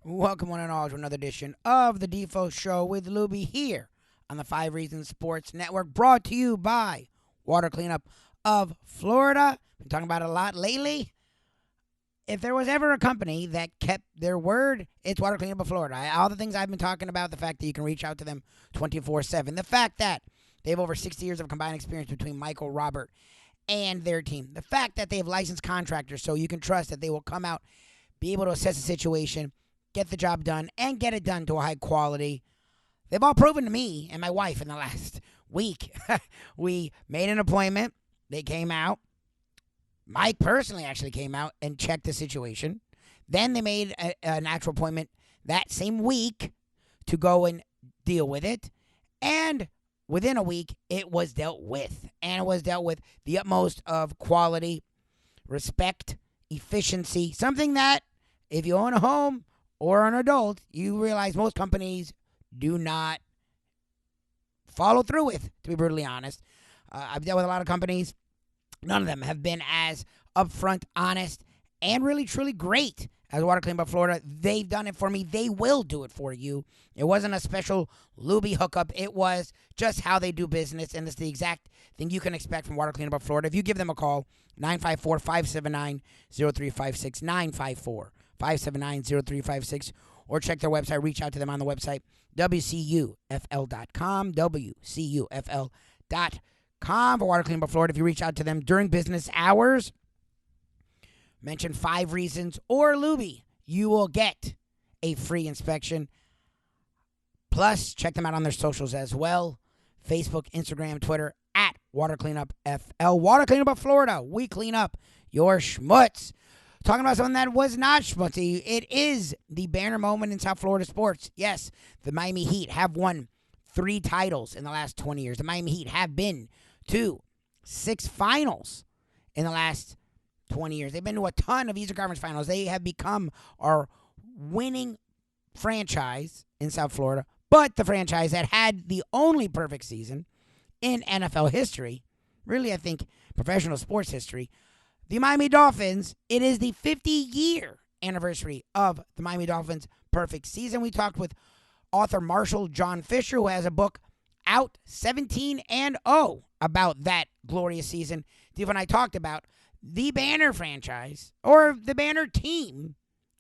Welcome one and all to another edition of the Defo Show with Lubie here on the 5 Reasons Sports Network, brought to you by Water Cleanup of Florida. Been talking about it a lot lately. If there was ever a company that kept their word, it's Water Cleanup of Florida. All the things I've been talking about, the fact that you can reach out to them 24/7, the fact that they have over 60 years of combined experience between Michael, Robert, and their team, the fact that they have licensed contractors so you can trust that they will come out, be able to assess the situation, get the job done, and get it done to a high quality. They've all proven to me and my wife in the last week. We made an appointment. They came out. Mike personally actually came out and checked the situation. Then they made an actual appointment that same week to go and deal with it. And within a week, it was dealt with. And it was dealt with the utmost of quality, respect, efficiency, something that if you own a home or an adult, you realize most companies do not follow through with, to be brutally honest. I've dealt with a lot of companies. None of them have been as upfront, honest, and really, truly great as Water Cleanup of Florida. They've done it for me. They will do it for you. It wasn't a special Lubie hookup. It was just how they do business, and it's the exact thing you can expect from Water Cleanup of Florida. If you give them a call, 954-579-0356, 954-579-0356, or check their website. Reach out to them on the website, WCUFL.com, WCUFL.com for Water Cleanup of Florida. If you reach out to them during business hours, mention 5 Reasons or Lubie, you will get a free inspection. Plus, check them out on their socials as well. Facebook, Instagram, Twitter, at Water Cleanup FL. Water Cleanup of Florida. We clean up your schmutz. Talking about something that was not schmutzy. It is the banner moment in South Florida sports. Yes, the Miami Heat have won 3 titles in the last 20 years. The Miami Heat have been to 6 finals in the last 20 years. They've been to a ton of Eastern Conference finals. They have become our winning franchise in South Florida, but the franchise that had the only perfect season in NFL history, really, I think, professional sports history. The Miami Dolphins, it is the 50-year anniversary of the Miami Dolphins' perfect season. We talked with author Marshall John Fisher, who has a book out, 17-0, about that glorious season. Defo and I talked about the banner franchise, or the banner team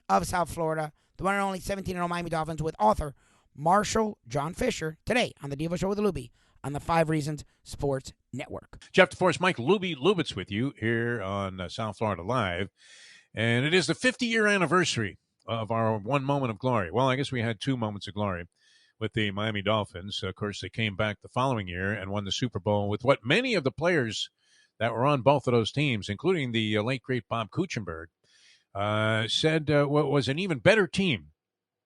of South Florida, the one and only 17-0 Miami Dolphins, with author Marshall John Fisher, today on the Defo Show with Lubie on the 5 Reasons Sports Network. Jeff DeForest, Mike Lubitz with you here on South Florida Live. And it is the 50-year anniversary of our one moment of glory. Well, I guess we had 2 moments of glory with the Miami Dolphins. Of course, they came back the following year and won the Super Bowl with what many of the players that were on both of those teams, including the late, great Bob Kuechenberg, said what was an even better team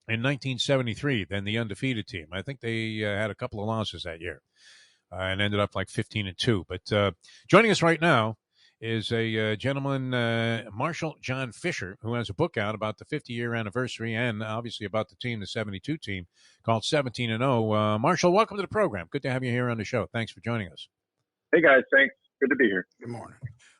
in 1973 than the undefeated team. I think they had a couple of losses that year. And ended up like 15-2. But joining us right now is a gentleman, Marshall John Fisher, who has a book out about the 50-year anniversary and obviously about the team, the 72 team, called 17-0. Marshall, welcome to the program. Good to have you here on the show. Thanks for joining us. Hey, guys. Thanks. Good to be here. Good morning.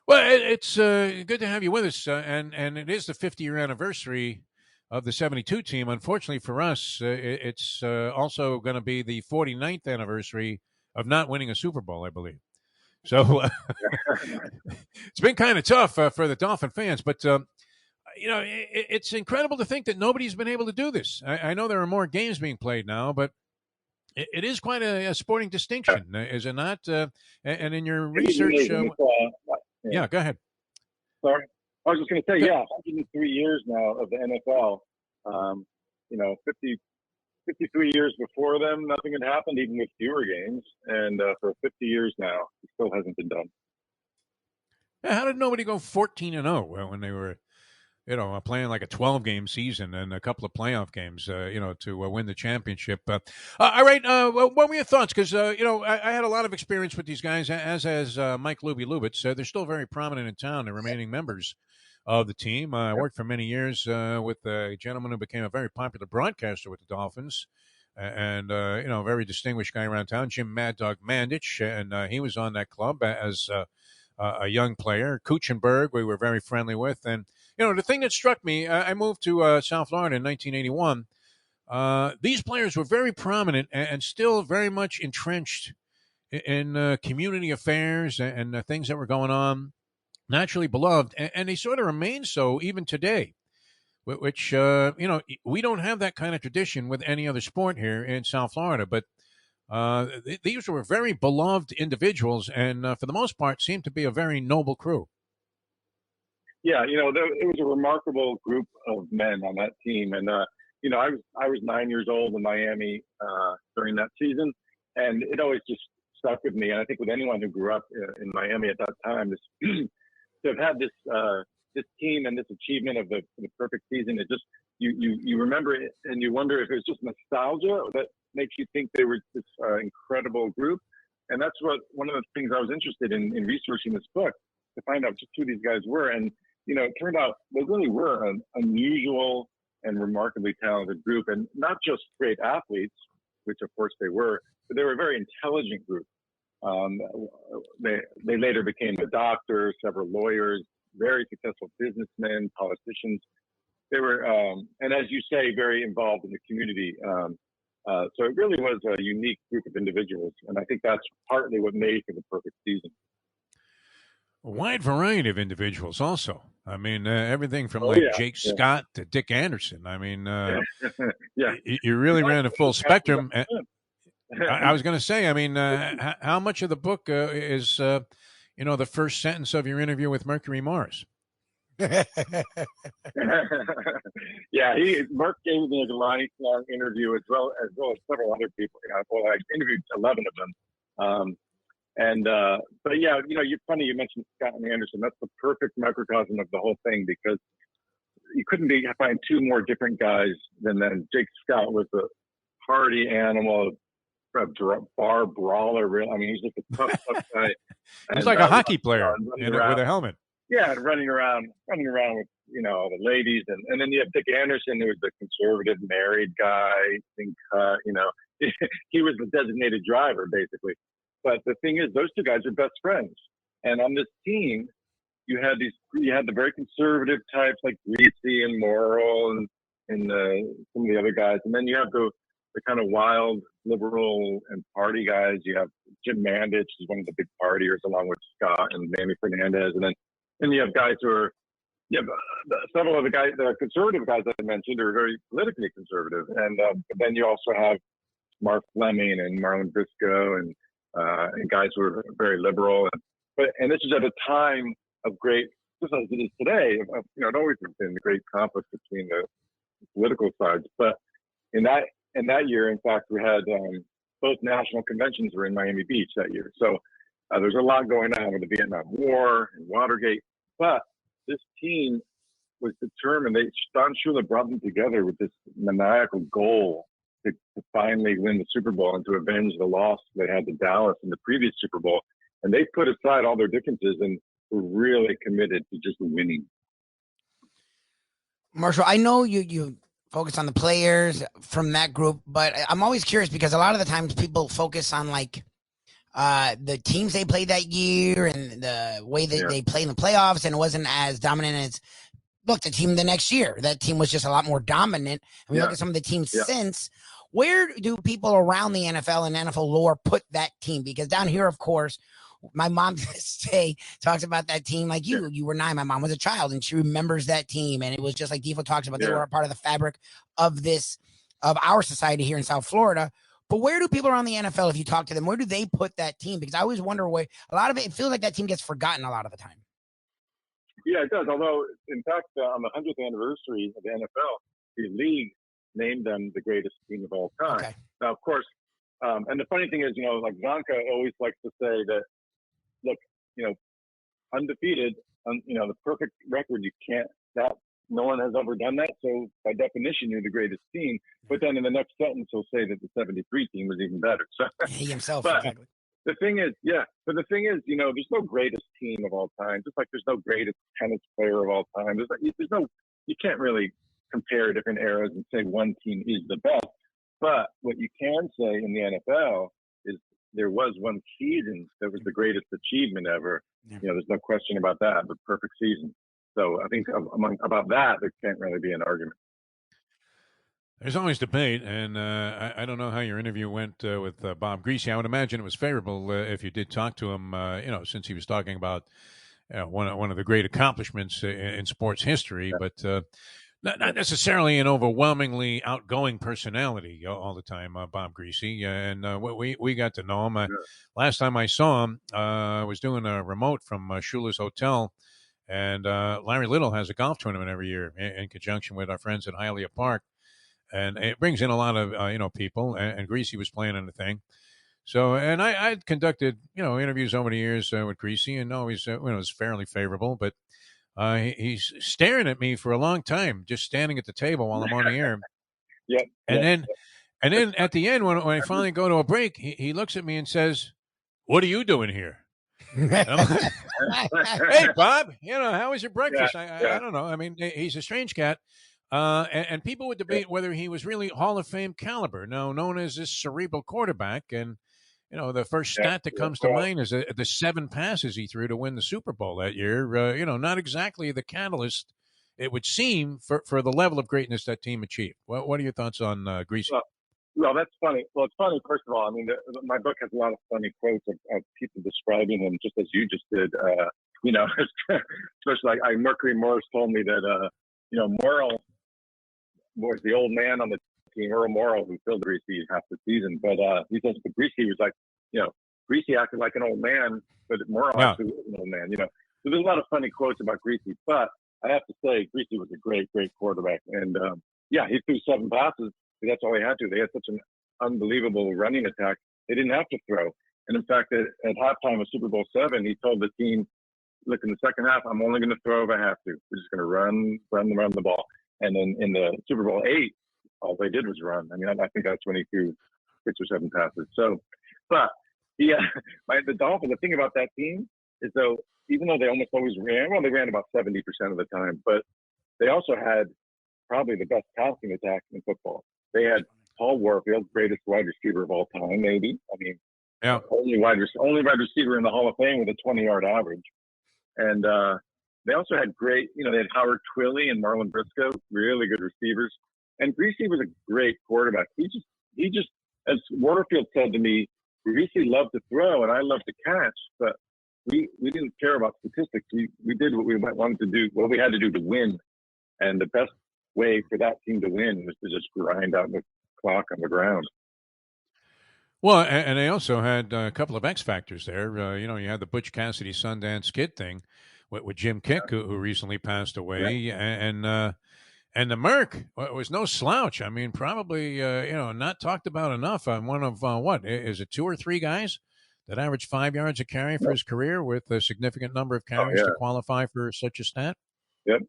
Well, it's good to have you with us, and it is the 50-year anniversary of the 72 team. Unfortunately for us, it's also going to be the 49th anniversary of not winning a Super Bowl, I believe. So it's been kind of tough for the Dolphin fans, but it's incredible to think that nobody's been able to do this. I know there are more games being played now, but it is quite a sporting distinction, is it not? And in your research, yeah, go ahead. Sorry, I was just going to say, 103 years now of the NFL. 53 years before them, nothing had happened, even with fewer games. And for 50 years now, it still hasn't been done. How did nobody go 14-0 when they were, playing like a 12-game season and a couple of playoff games, to win the championship? All right. What were your thoughts? Because, I had a lot of experience with these guys, as has Mike Lubitz. They're still very prominent in town, the remaining members of the team. I worked for many years with a gentleman who became a very popular broadcaster with the Dolphins, and a very distinguished guy around town, Jim Mad Dog Mandich, and he was on that club as a young player. Kuechenberg, we were very friendly with, and The thing that struck me, I moved to South Florida in 1981. These players were very prominent and still very much entrenched in community affairs and things that were going on, naturally beloved, and they sort of remain so even today. Which we don't have that kind of tradition with any other sport here in South Florida, but these were very beloved individuals, and for the most part, seemed to be a very noble crew. Yeah, it was a remarkable group of men on that team, and I was 9 years old in Miami during that season, and it always just stuck with me. And I think with anyone who grew up in Miami at that time, this to have had this team and this achievement of the perfect season, it just you remember it and you wonder if it was just nostalgia that makes you think they were this incredible group. And that's one of the things I was interested in researching this book, to find out just who these guys were. And it turned out they really were an unusual and remarkably talented group, and not just great athletes, which of course they were, but they were a very intelligent group. They later became a doctor, several lawyers, very successful businessmen, politicians. They were, and as you say, very involved in the community. So it really was a unique group of individuals, and I think that's partly what made for the perfect season. A wide variety of individuals, also. I mean, everything from Jake Scott to Dick Anderson. I mean, yeah, you really ran a full spectrum. I was going to say, I mean, how much of the book is, the first sentence of your interview with Mercury Morris? Yeah, Mark gave me a lifelong interview as well as several other people. I interviewed 11 of them. But yeah, you're funny. You mentioned Scott and Anderson. That's the perfect microcosm of the whole thing, because you couldn't find two more different guys than them. Jake Scott was a hardy animal, a bar brawler. I mean, he's just a tough guy. He's like a hockey player with a helmet. Yeah, running around with the ladies, and then you have Dick Anderson, who was the conservative married guy, clean cut. He was the designated driver basically. But the thing is, those two guys are best friends, and on this team, you had the very conservative types like Greasy and Morrill and some of the other guys, and then you have the kind of wild liberal and party guys. You have Jim Mandich, who's one of the big partiers, along with Scott and Manny Fernandez, and then you have guys who are several of the conservative guys that I mentioned are very politically conservative, and then you also have Mark Fleming and Marlon Briscoe and guys who are very liberal, and this is at a time of great, just as it is today. It always has been great conflict between the political sides, but in that year, in fact, we had both national conventions were in Miami Beach that year, so there's a lot going on with the Vietnam War and Watergate. But this team was determined. Don Shula brought them together with this maniacal goal to finally win the Super Bowl and to avenge the loss they had to Dallas in the previous Super Bowl. And they put aside all their differences and were really committed to just winning. Marshall, I know you focus on the players from that group, but I'm always curious because a lot of the times people focus on the teams they played that year and the way that they play in the playoffs, and it wasn't as dominant as the team the next year. That team was just a lot more dominant. And we look at some of the teams since. Where do people around the NFL and NFL lore put that team? Because down here, of course, my mom talks about that team like you. You were 9. My mom was a child, and she remembers that team. And it was just like Defo talks about. They were a part of the fabric of our society here in South Florida. But where do people around the NFL, if you talk to them, where do they put that team? Because I always wonder where a lot of it feels like that team gets forgotten a lot of the time. Yeah, it does. Although, in fact, on the 100th anniversary of the NFL, the league named them the greatest team of all time. Okay. Now, of course, and the funny thing is, like Zonka always likes to say that, look, undefeated, the perfect record, no one has ever done that. So by definition, you're the greatest team. But then in the next sentence, he'll say that the 73 team was even better. So he himself, but exactly. The thing is, there's no greatest team of all time. Just like there's no greatest tennis player of all time. You can't really compare different eras and say one team is the best. But what you can say in the NFL is there was one season that was the greatest achievement ever. Yeah. There's no question about that. The perfect season. So I think about that, there can't really be an argument. There's always debate, and I don't know how your interview went with Bob Greasy. I would imagine it was favorable if you did talk to him, since he was talking about one of the great accomplishments in sports history, but not necessarily an overwhelmingly outgoing personality all the time, Bob Greasy. And we got to know him. Last time I saw him, I was doing a remote from Shula's Hotel, and Larry Little has a golf tournament every year in conjunction with our friends at Hialeah Park. And it brings in a lot of people, and Greasy was playing in the thing. So, and I'd conducted interviews over the years with Greasy, and always it was fairly favorable. But he's staring at me for a long time, just standing at the table while I'm on the air. Yep. And then at the end, when I finally go to a break, he looks at me and says, "What are you doing here?" Hey, Bob, how was your breakfast? I don't know. I mean, he's a strange cat. And people would debate whether he was really Hall of Fame caliber, now known as this cerebral quarterback. And, the first stat that comes to mind is the 7 passes he threw to win the Super Bowl that year. Not exactly the catalyst, it would seem, for the level of greatness that team achieved. What are your thoughts on Greasy? Well, that's funny. Well, it's funny, first of all. I mean, my book has a lot of funny quotes of people describing him just as you just did. Especially like Mercury Morris told me that, Morrill was the old man on the team, Earl Morrill, who filled Greasy half the season. But he says the Greasy was like, Greasy acted like an old man, but Morrill actually was an old man. So there's a lot of funny quotes about Greasy. But I have to say, Greasy was a great, great quarterback. And he threw 7 passes. That's all he had to. They had such an unbelievable running attack. They didn't have to throw. And in fact, at halftime of Super Bowl 7, he told the team, "Look, in the second half, I'm only going to throw if I have to. We're just going to run the ball." And then in the Super Bowl 8, all they did was run. I mean, I think that's when he threw 6 or 7 passes. So, but the Dolphins, the thing about that team is, though, even though they almost always ran, they ran about 70% of the time, but they also had probably the best passing attack in football. They had Paul Warfield, greatest wide receiver of all time, maybe. I mean, only wide receiver in the Hall of Fame with a 20-yard average. And they also had great, they had Howard Twilley and Marlon Briscoe, really good receivers. And Greasy was a great quarterback. He just, as Waterfield said to me, Greasy loved to throw and I loved to catch, but we didn't care about statistics. We did what we wanted to do, what we had to do to win. And the best way for that team to win was to just grind out the clock on the ground. Well, and they also had a couple of X factors there. You had the Butch Cassidy Sundance Kid thing with Jim Kick, who recently passed away, and the Merc was no slouch. I mean, probably not talked about enough. I'm one of what is it, 2 or 3 guys that averaged 5 yards a carry for his career, with a significant number of carries to qualify for such a stat. Yep.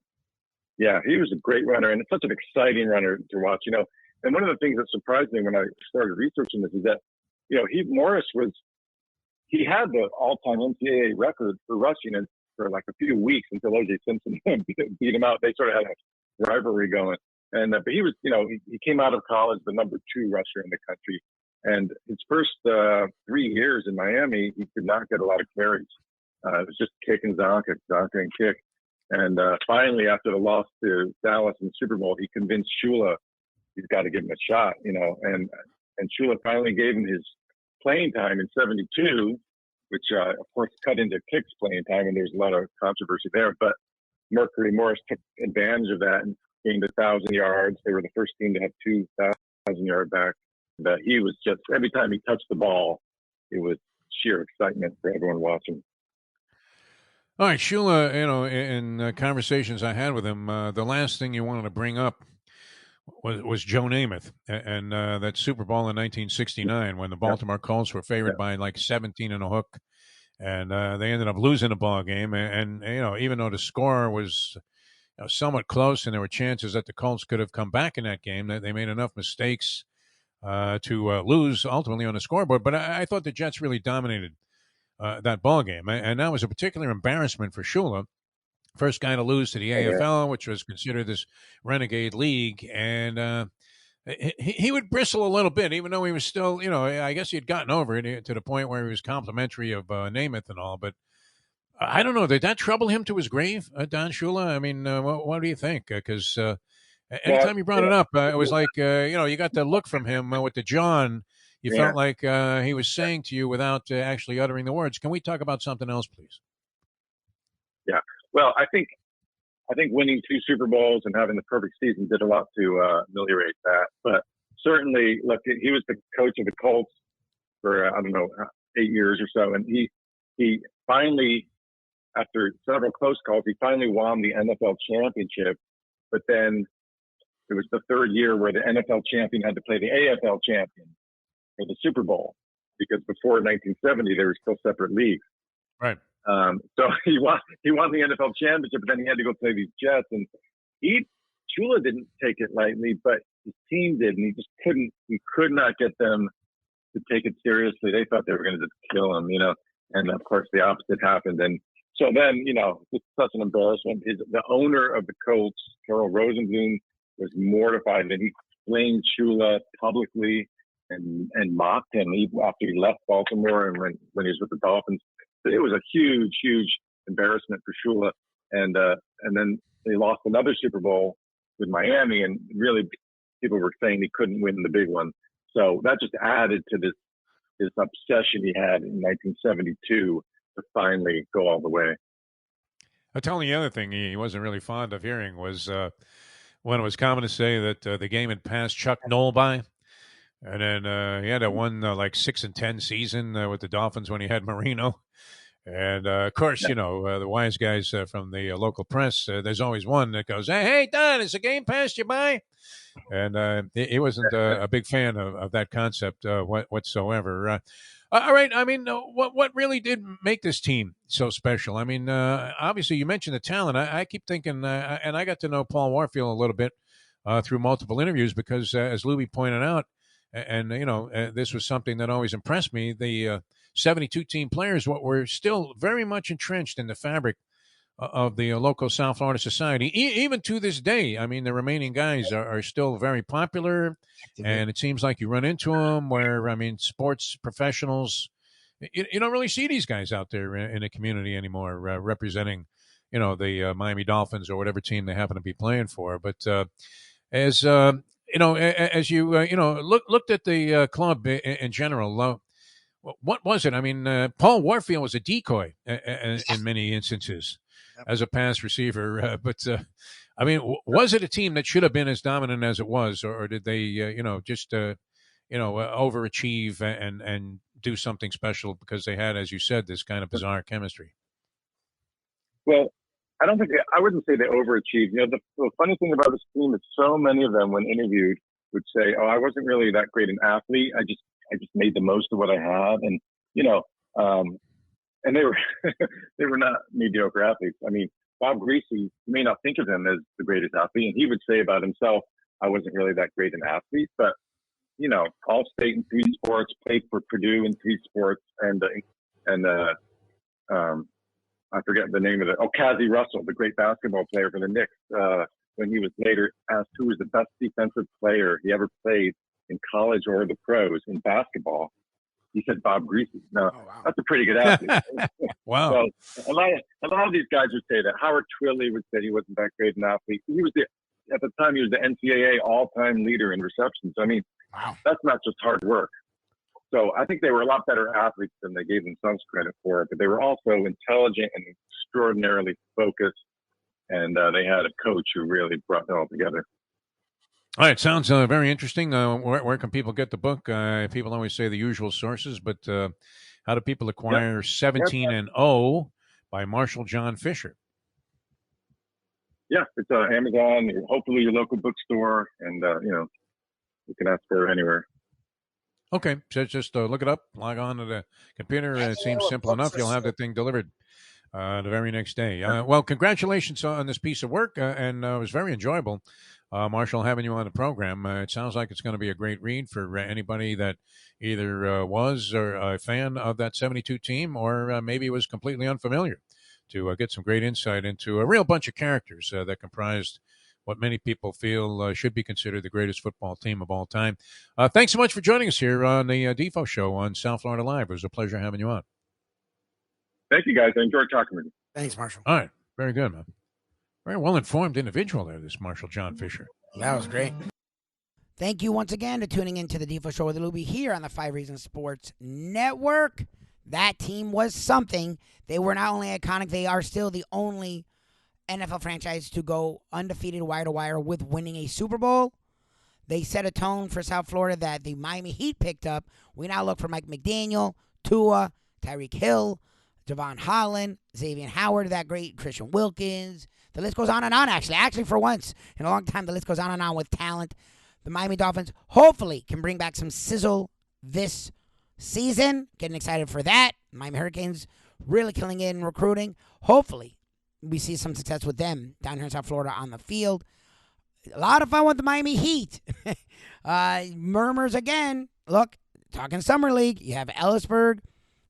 Yeah, he was a great runner, and it's such an exciting runner to watch. And one of the things that surprised me when I started researching this is that, Morris he had the all-time NCAA record for rushing and for like a few weeks until O.J. Simpson beat him out. They sort of had a rivalry going. And but he was, he came out of college the number 2 rusher in the country. And his first 3 years in Miami, he could not get a lot of carries. It was just kick and zonk and kick. And finally, after the loss to Dallas in the Super Bowl, he convinced Shula he's got to give him a shot, and Shula finally gave him his playing time in 72, which, of course, cut into Kick's playing time, and there's a lot of controversy there. But Mercury Morris took advantage of that and gained 1,000 yards. They were the first team to have 2,000-yard back. But he was just, every time he touched the ball, it was sheer excitement for everyone watching. All right, Shula, in conversations I had with him, the last thing you wanted to bring up was Joe Namath and that Super Bowl in 1969 when the Baltimore Colts were favored by like 17 and a hook, and they ended up losing the ball game. And even though the score was somewhat close and there were chances that the Colts could have come back in that game, that they made enough mistakes to lose ultimately on the scoreboard. But I thought the Jets really dominated that ball game, and that was a particular embarrassment for Shula. First guy to lose to the AFL, which was considered this renegade league, and he would bristle a little bit, even though he was still, I guess he had gotten over it to the point where he was complimentary of Namath and all. But I don't know. Did that trouble him to his grave, Don Shula? I mean, what do you think? Because Well, anytime you brought it up, it was like, you got the look from him with the John. You yeah, felt like he was saying to you without actually uttering the words. Can we talk about something else, please? yeah. Well, I think winning 2 Super Bowls and having the perfect season did a lot to ameliorate that. But certainly, look, he was the coach of the Colts for I don't know 8 years or so, and he finally, after several close calls, he finally won the NFL championship. But then it was the third year where the NFL champion had to play the AFL champion for the Super Bowl, because before 1970 they were still separate leagues. Right. So he won the NFL championship, but then he had to go play these Jets, and Shula didn't take it lightly, but his team did, and he could not get them to take it seriously. They thought they were going to just kill him, and of course the opposite happened. And so then, it's such an embarrassment. The owner of the Colts, Carol Rosenblum, was mortified, and he blamed Shula publicly and mocked him after he left Baltimore and when he was with the Dolphins. It was a huge, huge embarrassment for Shula. And then they lost another Super Bowl with Miami, and really people were saying he couldn't win the big one. So that just added to this obsession he had in 1972 to finally go all the way. I'll tell you the other thing he wasn't really fond of hearing was when it was common to say that the game had passed Chuck Noll by. And then he had a one like 6-10 season with the Dolphins when he had Marino. And of course, the wise guys from the local press, there's always one that goes, hey, Don, is the game passed you by? And he wasn't a big fan of that concept whatsoever. All right. I mean, what really did make this team so special? I mean, obviously, you mentioned the talent. I keep thinking, and I got to know Paul Warfield a little bit through multiple interviews because, as Lubie pointed out, and this was something that always impressed me. The 72 team players were still very much entrenched in the fabric of the local South Florida society, even to this day. I mean, the remaining guys are still very popular, and it seems like you run into them where, I mean, sports professionals, you don't really see these guys out there in the community anymore representing, the Miami Dolphins or whatever team they happen to be playing for. But as as you looked at the club in general, what was it? I mean, Paul Warfield was a decoy in many instances as a pass receiver. But I mean, was it a team that should have been as dominant as it was, or did they, just overachieve and do something special because they had, as you said, this kind of bizarre chemistry? Well, I wouldn't say they overachieved. The funny thing about this team is so many of them, when interviewed, would say, "Oh, I wasn't really that great an athlete. I just made the most of what I had," and and they were they were not mediocre athletes. I mean, Bob Greasy, you may not think of him as the greatest athlete, and he would say about himself, "I wasn't really that great an athlete, but all state in 3 sports, played for Purdue in 3 sports, and I forget the name of it. Oh, Cassie Russell, the great basketball player for the Knicks. When he was later asked who was the best defensive player he ever played in college or the pros in basketball, he said Bob Greasy. Now, that's a pretty good athlete. Wow. So a lot of these guys would say that. Howard Twilley would say he wasn't that great an athlete. He was at the time, he was the NCAA all-time leader in receptions. I mean, that's not just hard work. So I think they were a lot better athletes than they gave themselves credit for, but they were also intelligent and extraordinarily focused, and they had a coach who really brought it all together. All right, sounds very interesting. Where can people get the book? People always say the usual sources, but how do people acquire 17 and 0 by Marshall John Fisher? Yeah, it's Amazon, hopefully your local bookstore, and you can ask for it anywhere. Okay, so just look it up, log on to the computer. It seems simple enough. You'll have the thing delivered the very next day. Well, congratulations on this piece of work, and it was very enjoyable, Marshall, having you on the program. It sounds like it's going to be a great read for anybody that either was or a fan of that 72 team or maybe was completely unfamiliar, to get some great insight into a real bunch of characters that comprised what many people feel should be considered the greatest football team of all time. Thanks so much for joining us here on the Defo Show on South Florida Live. It was a pleasure having you on. Thank you, guys. I enjoyed talking with you. Thanks, Marshall. All right. Very good, man. Very well-informed individual there, this Marshall John Fisher. That was great. Thank you once again for tuning into the Defo Show with Lubie here on the 5 Reasons Sports Network. That team was something. They were not only iconic, they are still the only NFL franchise to go undefeated wire to wire with winning a Super Bowl. They set a tone for South Florida that the Miami Heat picked up. We now look for Mike McDaniel, Tua, Tyreek Hill, Javon Holland, Xavier Howard, that great Christian Wilkins. The list goes on and on, actually. Actually, for once in a long time, the list goes on and on with talent. The Miami Dolphins hopefully can bring back some sizzle this season. Getting excited for that. Miami Hurricanes really killing it in recruiting. Hopefully, we see some success with them down here in South Florida on the field. A lot of fun with the Miami Heat. Murmurs again. Look, talking Summer League, you have Ellisberg,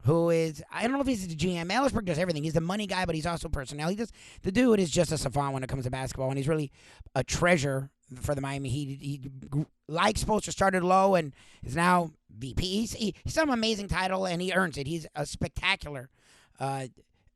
who is, I don't know if he's the GM. Ellisberg does everything. He's the money guy, but he's also personnel. The dude is just a savant when it comes to basketball, and he's really a treasure for the Miami Heat. He like Spoelstra started low and is now VP. He's some amazing title, and he earns it. He's a spectacular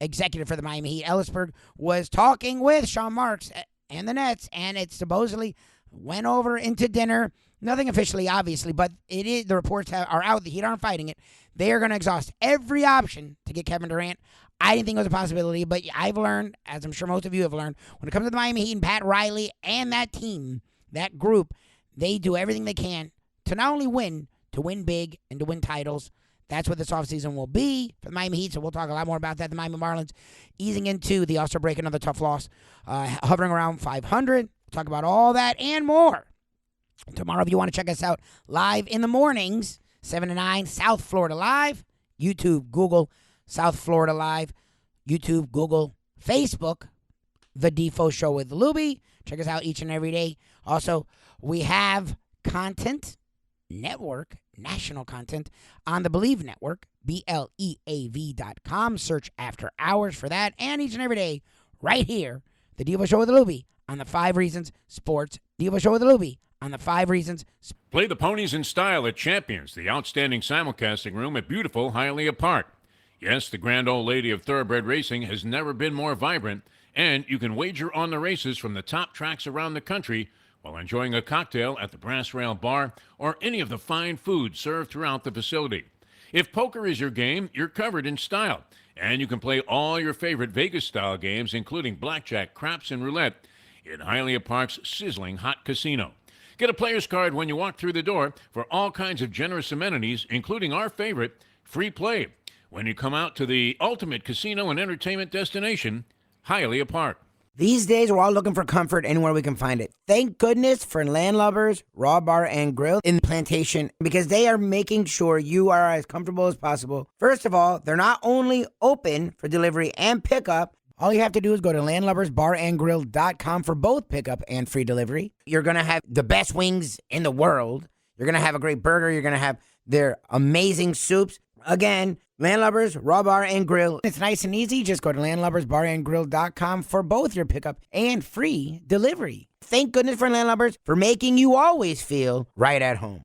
executive for the Miami Heat. Ellisberg was talking with Sean Marks and the Nets, and it supposedly went over into dinner. Nothing officially, obviously, but it is. The reports are out. The Heat aren't fighting it. They are going to exhaust every option to get Kevin Durant. I didn't think it was a possibility, but I've learned, as I'm sure most of you have learned, when it comes to the Miami Heat and Pat Riley and that team, that group, they do everything they can to not only win, to win big and to win titles. That's what this offseason will be for the Miami Heat, so we'll talk a lot more about that. The Miami Marlins easing into the All-Star break, another tough loss, hovering around 500. We'll talk about all that and more. Tomorrow, if you want to check us out live in the mornings, 7 to 9, South Florida Live, YouTube, Google, South Florida Live, YouTube, Google, Facebook, The Defo Show with Lubie. Check us out each and every day. Also, we have content network, national content, on the Believe Network, BLEAV.com. Search After Hours for that. And each and every day, right here, The Defo Show with Lubie on the 5 Reasons Sports. Defo Show with Lubie on the 5 Reasons. Play the ponies in style at Champions, the outstanding simulcasting room at beautiful Hialeah Park. Yes, the grand old lady of thoroughbred racing has never been more vibrant, and you can wager on the races from the top tracks around the country while enjoying a cocktail at the Brass Rail Bar or any of the fine food served throughout the facility. If poker is your game, you're covered in style, and you can play all your favorite Vegas-style games, including blackjack, craps, and roulette, in Hialeah Park's sizzling hot casino. Get a player's card when you walk through the door for all kinds of generous amenities, including our favorite, free play, when you come out to the ultimate casino and entertainment destination, Hialeah Park. These days, we're all looking for comfort anywhere we can find it. Thank goodness for Landlubbers Raw Bar and Grill in Plantation, because they are making sure you are as comfortable as possible. First of all, they're not only open for delivery and pickup. All you have to do is go to landlubbersbarandgrill.com for both pickup and free delivery. You're going to have the best wings in the world. You're going to have a great burger. You're going to have their amazing soups. Again, Landlubbers, Raw Bar and Grill. It's nice and easy. Just go to landlubbersbarandgrill.com for both your pickup and free delivery. Thank goodness for Landlubbers for making you always feel right at home.